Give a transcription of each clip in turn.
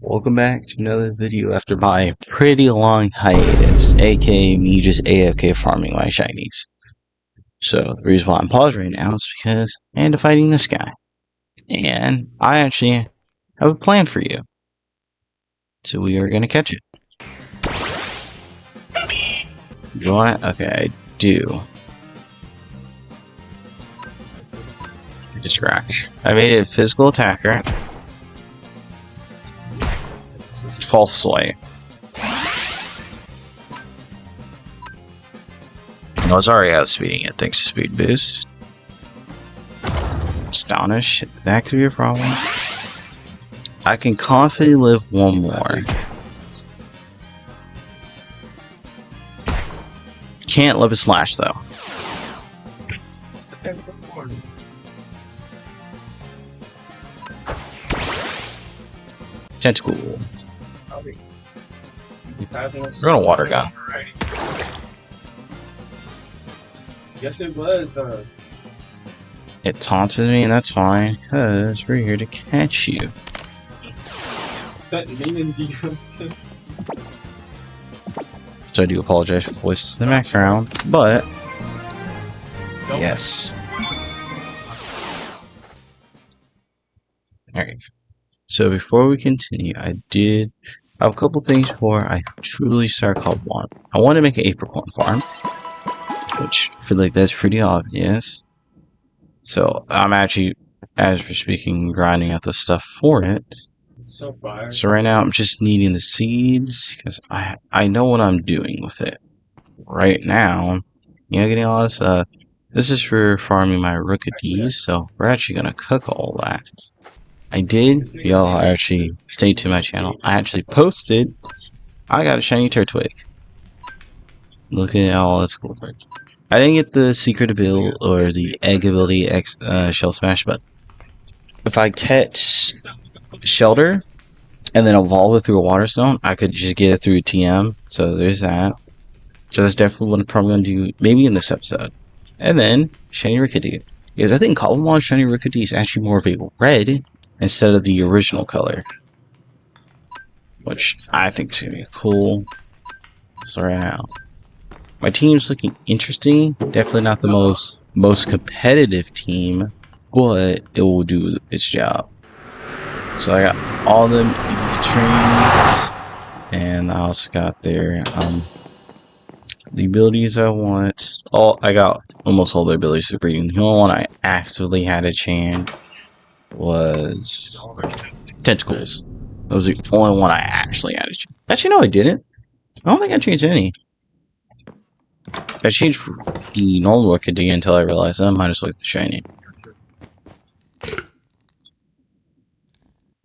Welcome back to another video after my pretty long hiatus, aka me just AFK farming my shinies. So the reason why I'm paused right now is because I end up fighting this guy. And I actually have a plan for you. So we are gonna catch it. You want it? Okay, I do. The scratch. I made it physical attacker. False sway. I was already outspeeding it thanks to speed boost. Astonish. That could be a problem. I can confidently live one more. Can't live a slash though. Tentacle. We're gonna water gun. Yes, it was. It taunted me, and that's fine, because we're here to catch you. Set meaning DMs. So I do apologize for the voices in the background, but yes. Alright. So before we continue, I did have a couple things before I truly start Call One. I want to make an apricorn farm, which I feel like that's pretty obvious. So I'm actually, as we're speaking, grinding out the stuff for it. So fire. So right now I'm just needing the seeds because I know what I'm doing with it. Right now, getting a lot of stuff. This is for farming my Rookies, so we're actually gonna cook all that. I did, y'all actually stay to my channel. I actually posted. I got a shiny Turtwig. Look at all that's cool. I didn't get the secret ability or the egg ability shell smash, but if I catch Shelter and then evolve it through a water stone, I could just get it through TM. So there's that. So that's definitely what I'm probably gonna do maybe in this episode. And then shiny Rickety. Because I think Column shiny Rickety is actually more of a red instead of the original color. Which I think is gonna be cool. So right now, my team's looking interesting. Definitely not the most competitive team, but it will do its job. So I got all them trains, and I also got their the abilities I want. I got almost all the abilities for breeding. The only one I actively had to change was Tentacles. That was the only one I actually had to change. Actually, no, I didn't. I don't think I changed any. I changed the normal Rookie until I realized I might as well get the shiny.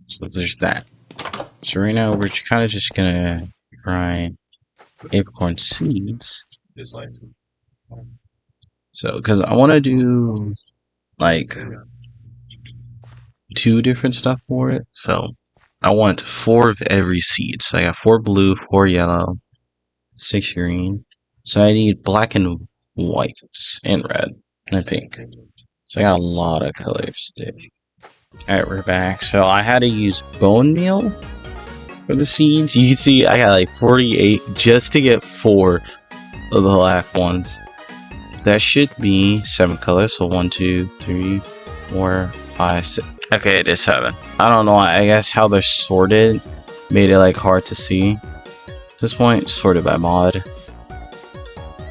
So there's that. So right now we're kind of just gonna grind apricorn seeds. So, because I want to do like 2 different stuff for it. So I want 4 of every seed. So I got 4 blue, 4 yellow, 6 green. So I need black and white and red and pink. So I got a lot of colors today. Alright, we're back. So I had to use bone meal for the seeds. You can see I got like 48 just to get 4 of the black ones. That should be 7 colors. So 1, 2, 3, 4, 5, 6. Okay, it is 7. I don't know. I guess how they're sorted made it like hard to see. At this point, sorted by mod.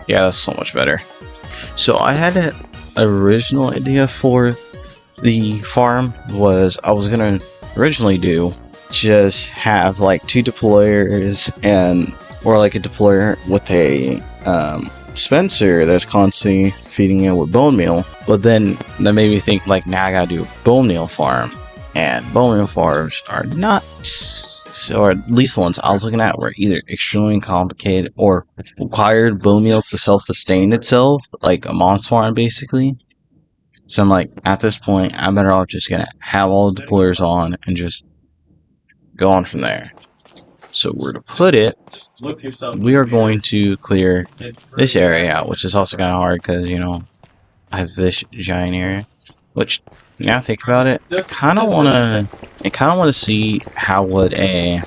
Yeah, that's so much better. So I had an original idea for the farm was I was gonna originally do just have like 2 deployers or like a deployer with a dispenser that's constantly feeding it with bone meal. But then that made me think like now I gotta do a bone meal farm, and bone meal farms are not, or at least the ones I was looking at were either extremely complicated or required bone meal to self-sustain itself, like a monster farm basically. So I'm like, at this point, I'm better off just gonna have all the deployers on and just go on from there. So where to put it, we are going to clear this area out, which is also kind of hard because, I have this giant area, which Now think about it. I kind of want to see how would a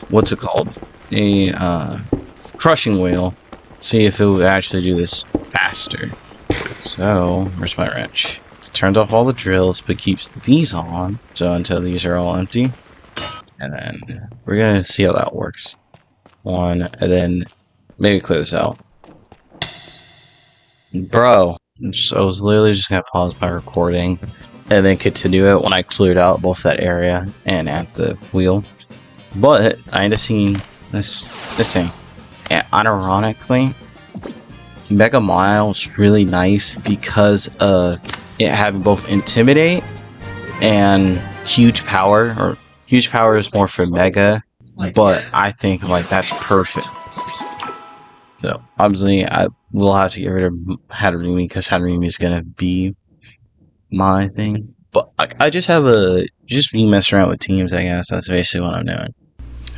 what's it called? A crushing wheel. See if it would actually do this faster. So, where's my wrench? It turns off all the drills, but keeps these on. So until these are all empty. And then we're gonna see how that works. One, and then maybe clear this out. Bro, so I was literally just gonna pause my recording and then continue it when I cleared out both that area and at the wheel. But I ended up seeing this thing. And unironically, Mega Mile is really nice because it having both Intimidate and Huge Power. Or Huge Power is more for Mega, but I think like that's perfect. So obviously I will have to get rid of Hatterene because Hatterene is gonna be my thing. But I just have just be messing around with teams, I guess. That's basically what I'm doing.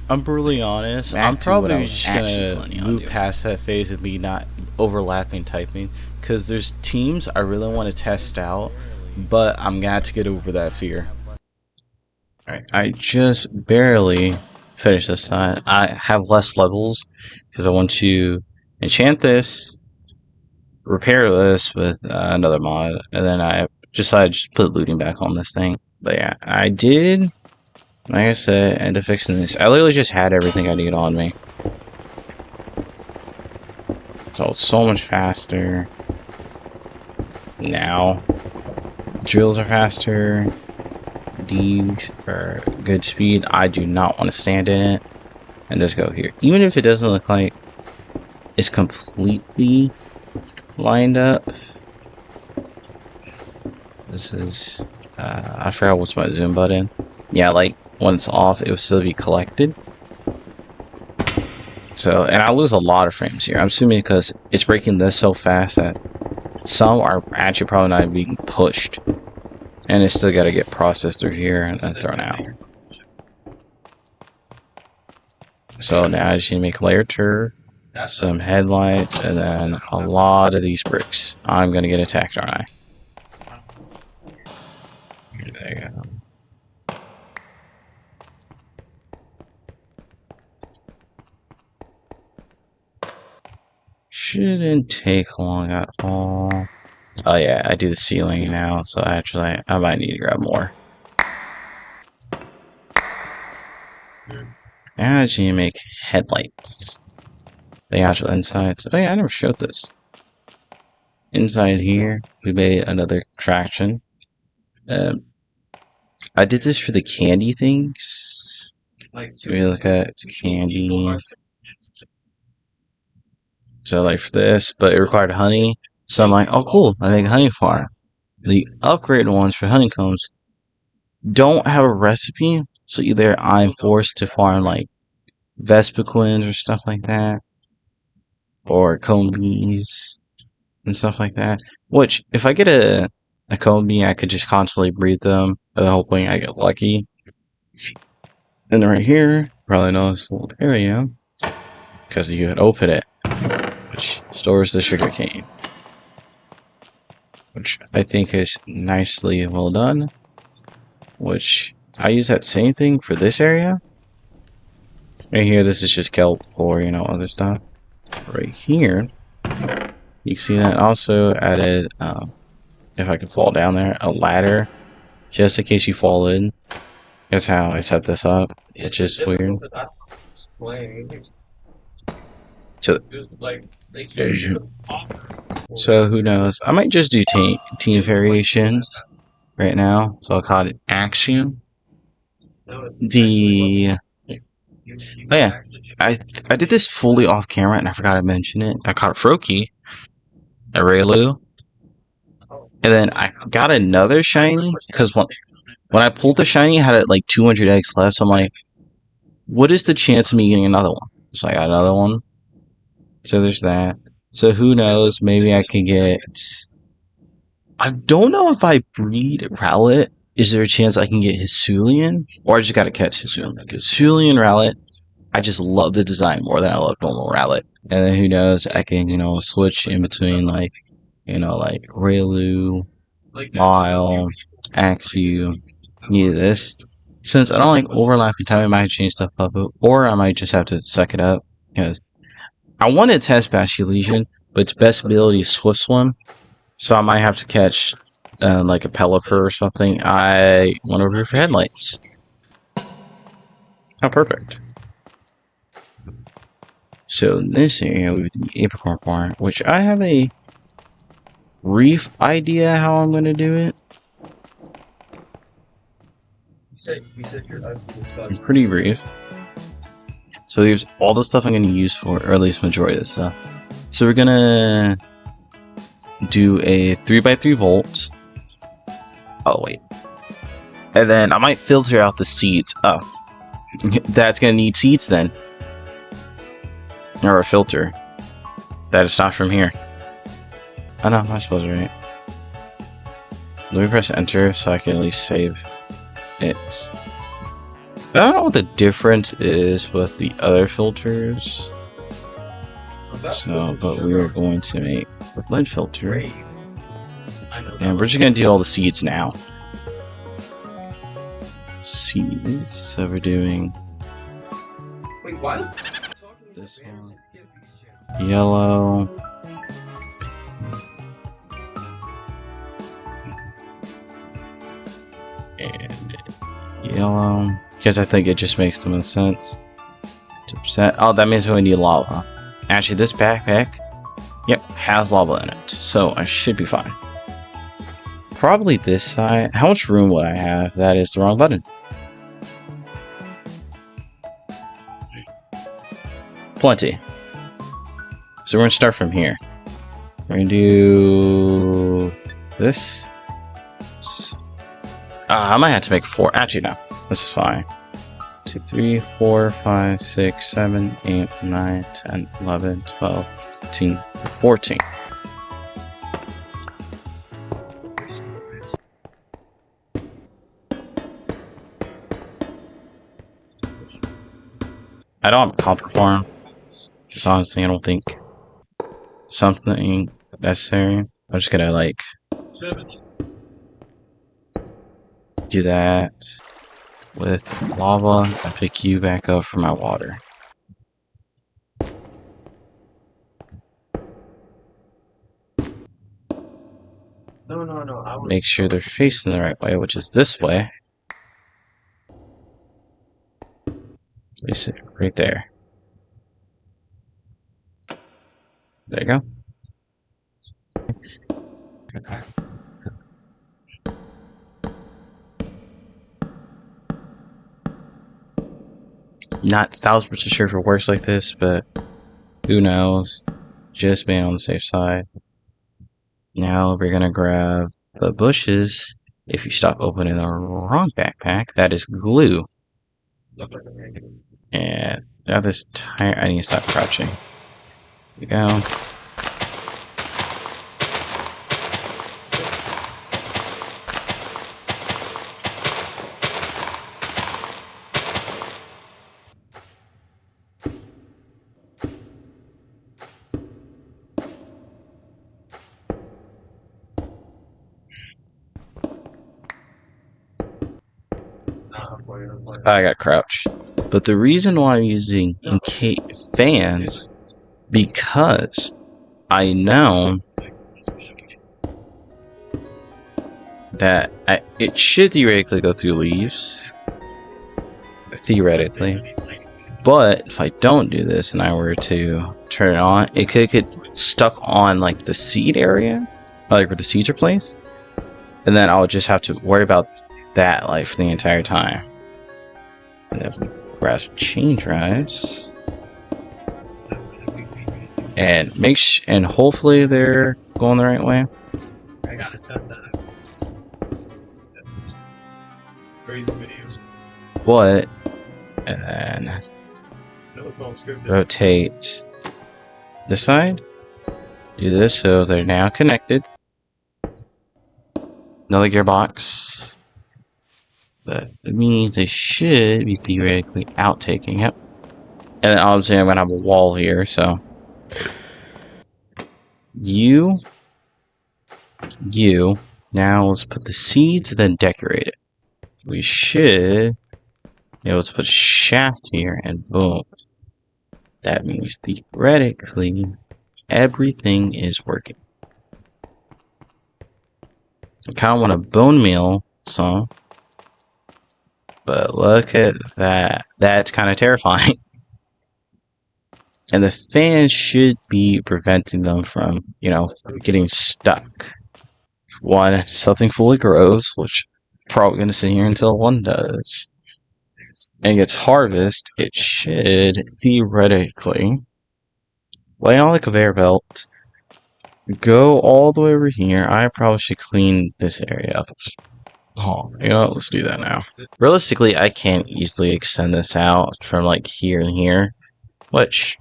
I'm brutally honest. I'm probably just gonna move past that phase of me not overlapping typing because there's teams I really want to test out, but I'm gonna have to get over that fear. Alright, I just barely finished this time. I have less levels because I want to enchant this, repair this with another mod, and then I decided to just put looting back on this thing. But yeah, I did, like I said, end up fixing this. I literally just had everything I need on me. So it's so much faster. Now, drills are faster. These are good speed. I do not want to stand in it. And just go here. Even if it doesn't look like it's completely lined up. This is, I forgot what's my zoom button. Yeah, like when it's off, it will still be collected. So, and I lose a lot of frames here. I'm assuming because it's breaking this so fast that some are actually probably not being pushed. And it's still got to get processed through here and then thrown out. So now I just need to make layer 2, some headlights, and then a lot of these bricks. I'm going to get attacked, aren't I? There you go. Shouldn't take long at all. Oh yeah, I do the ceiling now, so actually I might need to grab more. Now I just need to make headlights. The actual insides. Oh yeah, I never showed this. Inside here, we made another contraction. I did this for the candy things. So we look at candies. So like for this, but it required honey. So I'm like, oh cool, I make a honey farm. The upgraded ones for honeycombs don't have a recipe, so either I'm forced to farm like Vespiquens or stuff like that, or comb bees and stuff like that. Which, if I get a comb bee, I could just constantly breed them, hoping I get lucky. And right here, probably know this little area, because you could open it, which stores the sugar cane. Which I think is nicely well done. Which I use that same thing for this area. Right here, this is just kelp or other stuff. Right here, you can see that also added, if I can fall down there, a ladder, just in case you fall in. That's how I set this up. It's just weird. So who knows? I might just do team variations right now. So I'll call it action. Oh yeah, I did this fully off camera and I forgot to mention it. I caught a Froakie, a Raylu, and then I got another shiny because when I pulled the shiny, I had it like 200 eggs left. So I'm like, what is the chance of me getting another one? So I got another one. So there's that. So who knows? Maybe I can get. I don't know if I breed Rowlet. Is there a chance I can get Hisuian? Or I just gotta catch Hisuian. Because Hisuian Rowlet, I just love the design more than I love normal Rowlet. And then who knows, I can, switch in between, like Raylu, I'll actually need this. Since I don't like overlapping time, I might change stuff up, or I might just have to suck it up. Because I want to test Bastion, but its best ability is Swift Swim. So I might have to catch like a Pelipper or something. I went over here for headlights. Oh, perfect. So in this area, we have the Apricorn Farm, which I have a brief idea how I'm going to do it. I'm pretty brief. So here's all the stuff I'm going to use for, or at least majority of the stuff. So we're going to do a 3x3 volt. Oh, wait. And then I might filter out the seeds. Oh. That's going to need seeds then. Or a filter. That is not from here. Oh no, I suppose right. Let me press enter so I can at least save it. I don't know what the difference is with the other filters. So, but we are going to make a lead filter. And we're just going to do all the seeds now. Seeds. So we're doing this one. Yellow. And yellow. Because I think it just makes the most sense. 2%. Oh, that means we need lava. Actually, this backpack, yep, has lava in it. So I should be fine. Probably this side. How much room would I have? That is the wrong button. Plenty. So we're going to start from here. We're going to do this. I might have to make 4. Actually, no. This is fine. 2, 3, 4, 5, 6, 7, 8, 9, 10, 11, 12, 13, 14. I don't have a copper farm. Just honestly, I don't think something necessary. I'm just gonna like do that with lava and pick you back up for my water. No. Make sure they're facing the right way, which is this way. Place it right there. There you go. Not 1000% sure if it works like this, but who knows? Just being on the safe side. Now we're gonna grab the bushes. If you stop opening the wrong backpack, that is glue. And now this tire, I need to stop crouching. Here we go. I got crouched. But the reason why I'm using fans, because I know that it should theoretically go through leaves. Theoretically. But if I don't do this and I were to turn it on, it could get stuck on like the seed area, like where the seeds are placed. And then I would just have to worry about that like for the entire time. And then we grab some chain drives. And and hopefully they're going the right way. I gotta test that. Crazy videos. But and then No, it's all scripted. rotate this side. Do this so they're now connected. Another gearbox. That means they should be theoretically outtaking. Yep. And then obviously I'm gonna have a wall here, so you Now let's put the seeds and then decorate it. We should be able to put shaft here and boom. That means theoretically everything is working. I kind of want a bone meal some, but look at that. That's kind of terrifying. And the fan should be preventing them from, getting stuck. One, something fully grows, which I'm probably going to sit here until one does. And gets harvest, it should theoretically lay on the conveyor belt, go all the way over here. I probably should clean this area up. Oh, let's do that now. Realistically, I can't easily extend this out from like here and here, which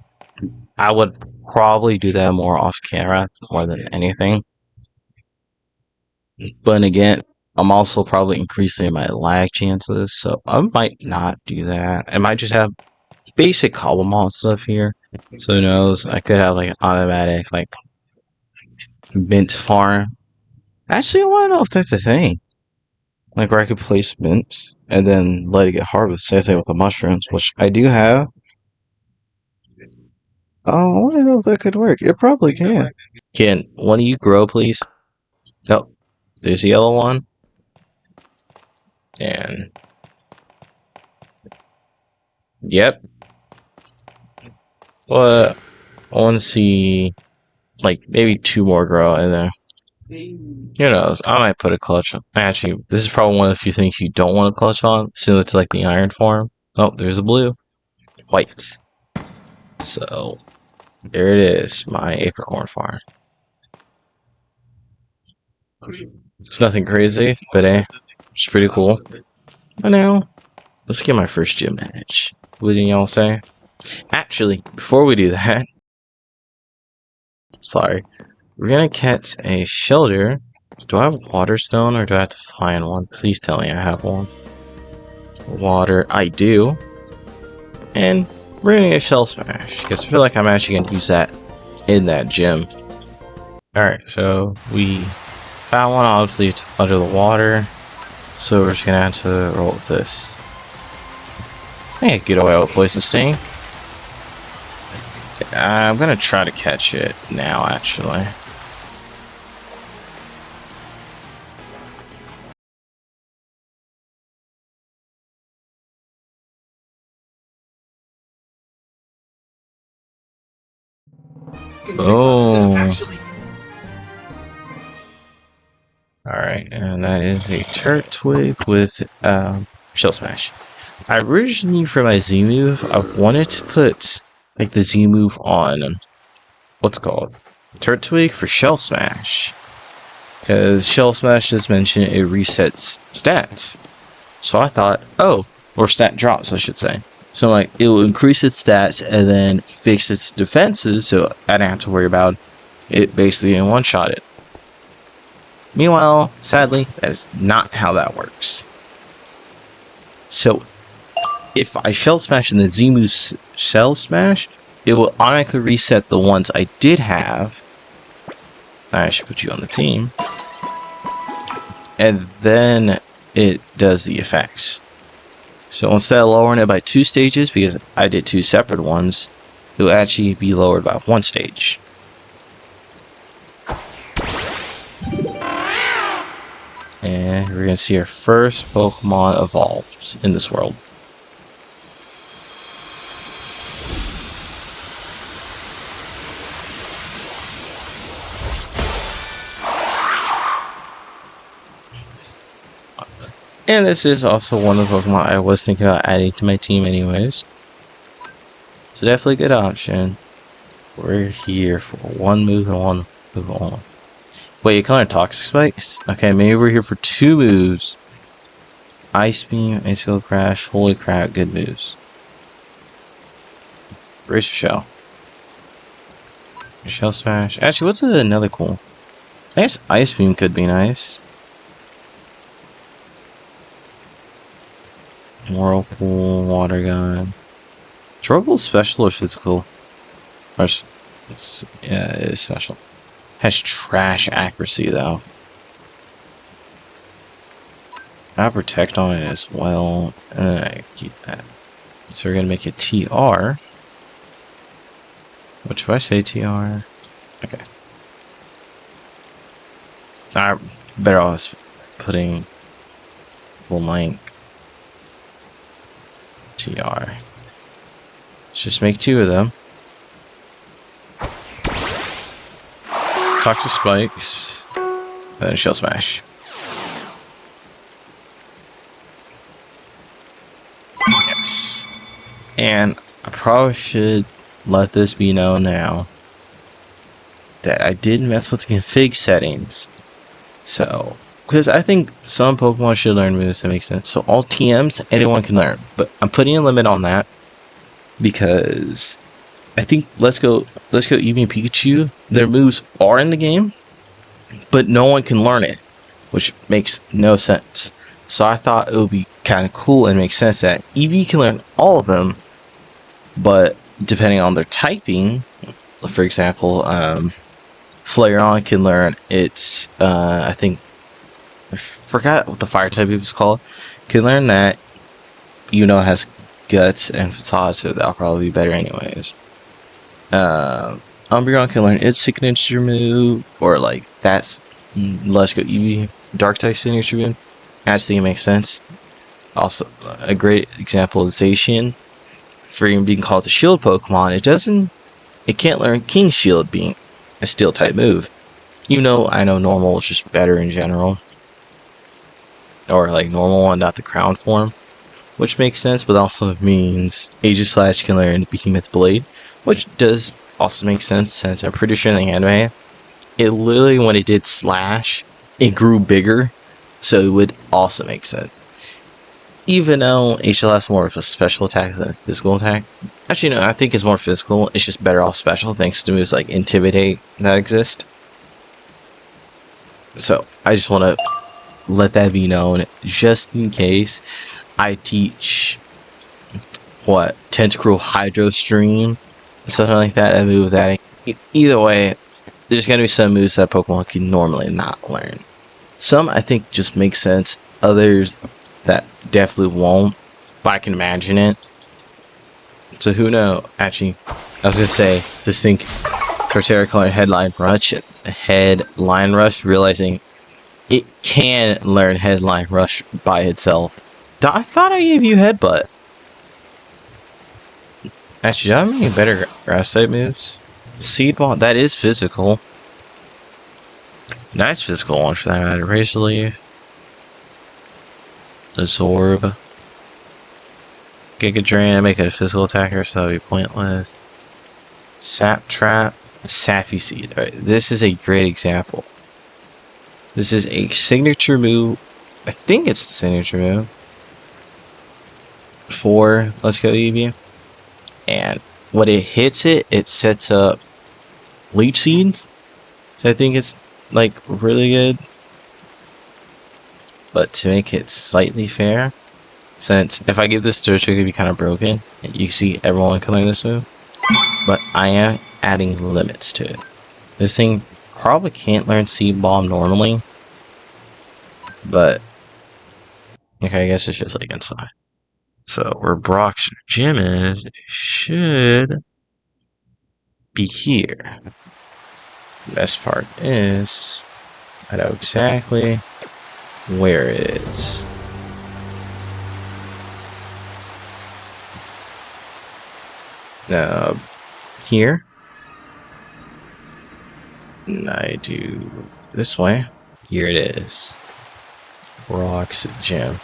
I would probably do that more off camera more than anything. But again, I'm also probably increasing my lag chances, so I might not do that. I might just have basic Cobblemon stuff here. So who knows? I could have like an automatic like mint farm. Actually, I want to know if that's a thing. Like where I could place mints and then let it get harvested. Same thing with the mushrooms, which I do have. Oh, I want to know if that could work. It probably can. Can one of you grow, please? Oh, there's the yellow one. And yep. But I want to see like maybe 2 more grow in there. Who knows? I might put a clutch on. Actually, this is probably one of the few things you don't want to clutch on, similar to like the iron farm. Oh, there's a blue. White. So, there it is, my acorn farm. It's nothing crazy, but it's pretty cool. I know. Let's get my first gym match. What do y'all say? Actually, before we do that, sorry, we're gonna catch a shelter. Do I have water stone or do I have to find one? Please tell me I have one. Water, I do. And we're gonna get a shell smash because I feel like I'm actually gonna use that in that gym. Alright, so we found one, obviously it's under the water. So we're just gonna have to roll with this. Hey, good oil poison sting. I'm gonna try to catch it now, actually. Oh. Alright, and that is a turret twig with shell smash. I originally, for my Z move, I wanted to put like the Z move on what's it called? Turret twig for shell smash. Because shell smash, as mentioned, it resets stats. So I thought, or stat drops, I should say. So like it will increase its stats and then fix its defenses, so I didn't have to worry about it basically in one-shot it. Meanwhile, sadly, that is not how that works. So if I shell smash in the Z-move shell smash, it will automatically reset the ones I did have. I should put you on the team. And then it does the effects. So instead of lowering it by 2 stages, because I did 2 separate ones, it will actually be lowered by 1 stage. And we're going to see our first Pokemon evolved in this world. And this is also one of the Pokemon I was thinking about adding to my team anyways. So definitely a good option. We're here for 1 move and 1 move on. Wait, you're calling it Toxic Spikes? Okay, maybe we're here for 2 moves. Ice Beam, Ice Field Crash, holy crap, good moves. Razor Shell. Shell Smash. Actually, what's another cool? I guess Ice Beam could be nice. Whirlpool, Water Gun. Is Whirlpool special or physical? Or yeah, it is special. Has trash accuracy though. I'll protect on it as well. And I keep that. So we're gonna make it TR. What should I say, TR? Okay. I better off putting blank TR. Let's just make 2 of them. Toxic spikes. Then shell smash. Yes. And I probably should let this be known now that I did mess with the config settings. So, because I think some Pokemon should learn moves that make sense. So all TMs, anyone can learn. But I'm putting a limit on that because I think Let's Go Eevee and Pikachu, their moves are in the game, but no one can learn it, which makes no sense. So I thought it would be kind of cool and make sense that Eevee can learn all of them, but depending on their typing, for example, Flareon can learn its, I think, I forgot what the fire type it was called, can learn that, has guts and facade, so that'll probably be better anyways. Umbreon can learn its signature move, or like, that's Let's Go Eevee Dark type signature move. I just think it makes sense. Also, a great example is Zacian. For even being called the shield Pokemon, it can't learn King Shield being a steel type move. I know normal is just better in general. Or like normal one, not the crown form. Which makes sense, but also means Aegislash can learn Behemoth Blade. Which does also make sense, since I'm pretty sure in the anime, it literally, when it did Slash, it grew bigger. So it would also make sense. Even though Aegislash is more of a special attack than a physical attack. Actually, no, I think it's more physical. It's just better off special thanks to moves like Intimidate that exist. So, I just want to let that be known, just in case I teach, Tentacruel Hydro Stream, something like that, a move that, either way, there's going to be some moves that Pokemon can normally not learn. Some, I think, just make sense. Others that definitely won't, but I can imagine it. So who knows? Actually, I was going to say, this thing, Torterra calling Headline Rush, realizing it can learn Headline Rush by itself. I thought I gave you Headbutt. Actually, do I have any better grass type moves? Seed Ball, that is physical. Nice physical one for that matter. Razor Leaf. Absorb. Giga Drain, make it a physical attacker, so that'll be pointless. Sap Trap. Sappy Seed. Alright, this is a great example. This is a signature move. I think it's the signature move for Let's Go Eevee. And when it hits it, it sets up Leech Seeds. So I think it's like really good. But to make it slightly fair, since if I give this to it, it's going to be kind of broken. And you see everyone can learn this move. But I am adding limits to it. This thing probably can't learn Seed Bomb normally. But, okay, I guess it's just like inside. So where Brock's gym is, it should be here. The best part is, I know exactly where it is. Here. And I do this way. Here it is. Brock's gym.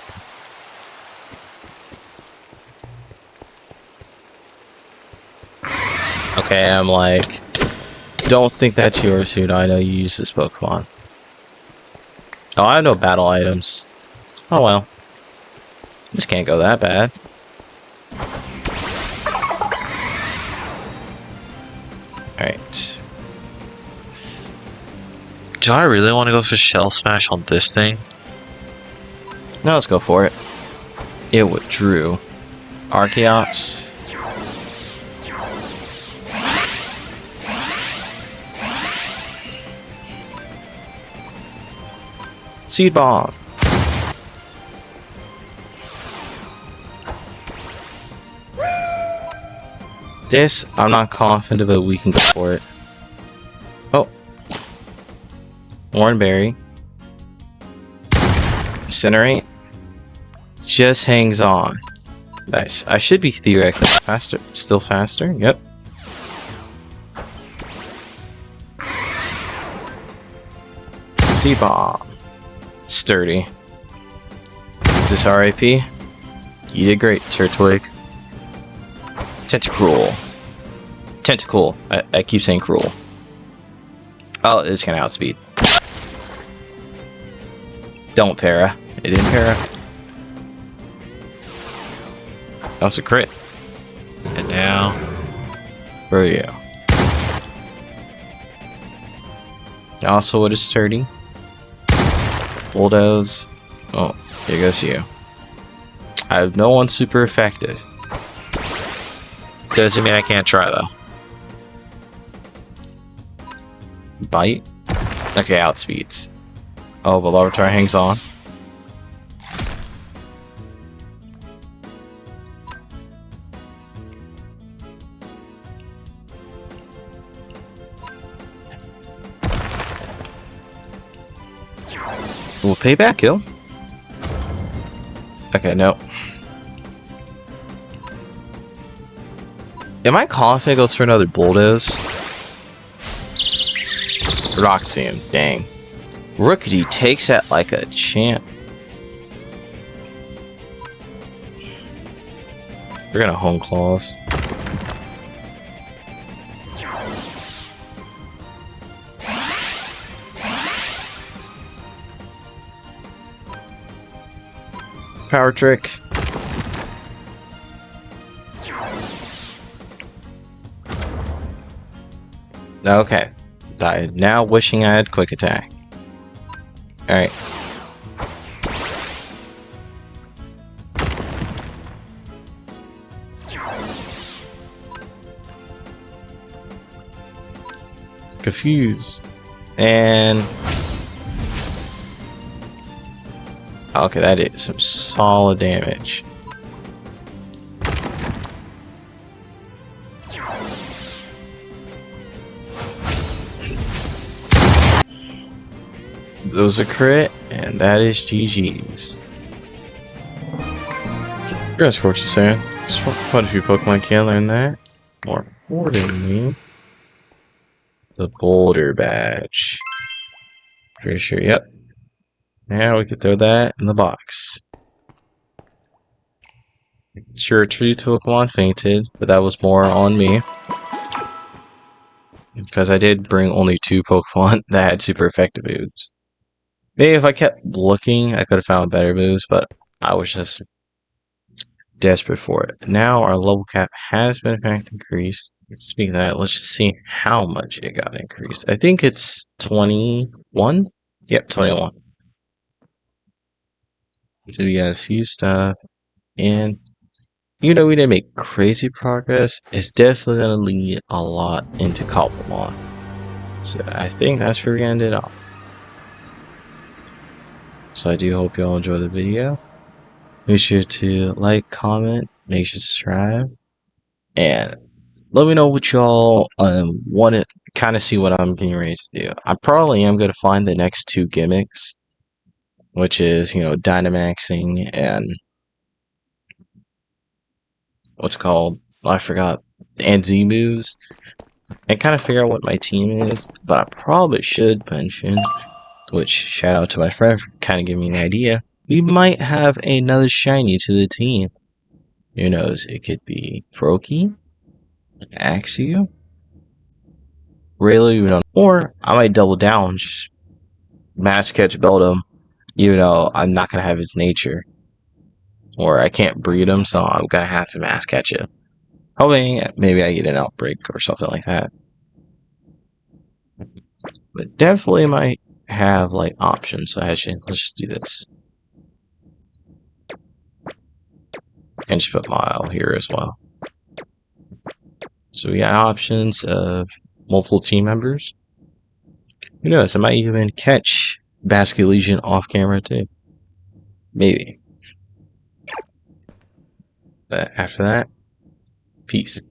Okay, I'm like, don't think that's yours, dude. I know you use this Pokemon. Oh, I have no battle items. Oh well. This can't go that bad. Alright. Do I really want to go for Shell Smash on this thing? No, let's go for it. It withdrew. Archeops. Seed Bomb. This, I'm not confident, but we can go for it. Oh. Warrenberry. Incinerate. Just hangs on. Nice. I should be theoretically faster. Still faster. Yep. C-bomb. Sturdy. Is this RIP? You did great, Turtwig. Tentacruel. Tentacle. I keep saying cruel. Oh, it's gonna outspeed. Don't para. It didn't para. That was a crit. And now, for you. Also, what is sturdy? Bulldoze. Oh, here goes you. I have no one super effective. Doesn't mean I can't try though. Bite. Okay, outspeeds. Oh, but Larvitar hangs on. We'll pay back, kill. Okay, no. Am I confident it goes for another Bulldoze? Roxanne, dang. Rookity takes that like a champ. We're gonna Home Claws. Power Trick. Okay. I'm now wishing I had Quick Attack. Alright. Confuse. And... okay, that is some solid damage. That was a crit, and that is GG's. That's what you're saying. Quite a few Pokemon can learn that. More importantly, the Boulder Badge. Pretty sure, yep. Now we could throw that in the box. Sure, two Pokemon fainted, but that was more on me. Because I did bring only 2 Pokemon that had super effective moves. Maybe if I kept looking, I could have found better moves, but I was just desperate for it. Now our level cap has been in fact increased. Speaking of that, let's just see how much it got increased. I think it's 21? Yep, 21. So we got a few stuff, and even though we didn't make crazy progress, it's definitely going to lead a lot into Cobblemon. So I think that's where we're going to end it off. So I do hope you all enjoy the video. Make sure to like, comment, make sure to subscribe, and let me know what y'all want to kind of see what I'm getting ready to do. I probably am going to find the next 2 gimmicks, which is, you know, Dynamaxing and what's it called? I forgot. And Z moves, and kind of figure out what my team is. But I probably should mention, which shout out to my friend for kind of giving me an idea. We might have another shiny to the team. Who knows? It could be Froakie, Axew, really, or I might double down, just mass catch Beldum. Even though I'm not gonna have his nature, or I can't breed him, so I'm gonna have to mass catch it. Hoping maybe I get an outbreak or something like that. But definitely might have like options. So actually, let's just do this. And just put Mile here as well. So we got options of multiple team members. Who knows? I might even catch Basculegion off camera too. Maybe. But after that, peace.